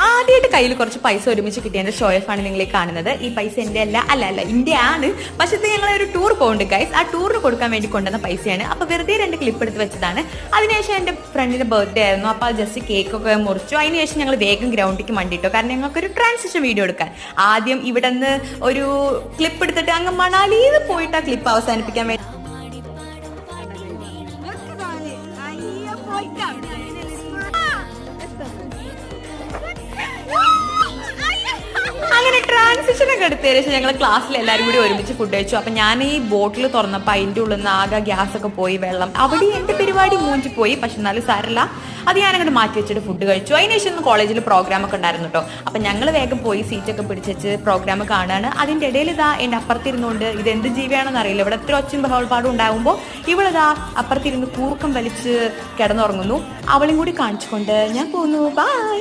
ആദ്യമായിട്ട് കയ്യിൽ കുറച്ച് പൈസ ഒരുമിച്ച് കിട്ടിയതിന്റെ ഷോയഫാണ് നിങ്ങൾ കാണുന്നത്. ഈ പൈസ എന്റെ അല്ല ഇന്ത്യ ആണ്. പക്ഷേ ഞങ്ങൾ ഒരു ടൂർ പോകുന്നുണ്ട് ഗൈസ്. ആ ടൂറിന് കൊടുക്കാൻ വേണ്ടി കൊണ്ടുവന്ന പൈസയാണ്. അപ്പൊ വെറുതെ 2 ക്ലിപ്പ് എടുത്ത് വെച്ചതാണ്. അതിനുശേഷം എന്റെ ഫ്രണ്ടിന്റെ ബർത്ത്ഡേ ആയിരുന്നു. അപ്പൊ ജസ്റ്റ് കേക്ക് ഒക്കെ മുറിച്ചു. അതിനുശേഷം ഞങ്ങൾ വേഗം ഗ്രൗണ്ടിലേക്ക് മണ്ടിട്ടോ, കാരണം ഞങ്ങൾക്കൊരു ട്രാൻസിഷൻ വീഡിയോ എടുക്കാൻ. ആദ്യം ഇവിടെ നിന്ന് ഒരു ക്ലിപ്പ് എടുത്തിട്ട് അങ്ങ് മണാലിയിൽ പോയിട്ട് ആ ക്ലിപ്പ് അവസാനിപ്പിക്കാൻ വേണ്ടി അങ്ങനെ ട്രാൻസിഷൻ ഒക്കെ എടുത്തതിന് ശേഷം ഞങ്ങൾ ക്ലാസ്സിൽ എല്ലാവരും കൂടി ഒരുമിച്ച് ഫുഡ് കഴിച്ചു. അപ്പം ഞാൻ ഈ ബോട്ടിൽ തുറന്നപ്പോൾ അതിൻ്റെ ഉള്ളിൽ നിന്ന് ആകെ ഗ്യാസ് ഒക്കെ പോയി, വെള്ളം അവിടെ എൻ്റെ പരിപാടി മൂഞ്ചി പോയി. പക്ഷെ എന്നാലും സാരല്ല, അത് ഞാനങ്ങോട്ട് മാറ്റി വെച്ചിട്ട് ഫുഡ് കഴിച്ചു. അതിനുശേഷം ഒന്ന് കോളേജിൽ പ്രോഗ്രാം ഒക്കെ ഉണ്ടായിരുന്നു കേട്ടോ. അപ്പം ഞങ്ങൾ വേഗം പോയി സീറ്റൊക്കെ പിടിച്ച് പ്രോഗ്രാം കാണുകയാണ്. അതിൻ്റെ ഇടയിൽ ഇതാ എൻ്റെ അപ്പുറത്തിരുന്നുകൊണ്ട് ഇത് എന്ത് ജീവിയാണെന്ന് അറിയില്ല, ഇവിടെ എത്ര ഒച്ചും ബഹളപ്പാടും ഉണ്ടാകുമ്പോൾ ഇവളിതാ അപ്പുറത്തിരുന്ന് കൂർക്കം വലിച്ച് കിടന്നുറങ്ങുന്നു. അവളും കൂടി കാണിച്ചുകൊണ്ട് ഞാൻ പോന്നു. ബൈ.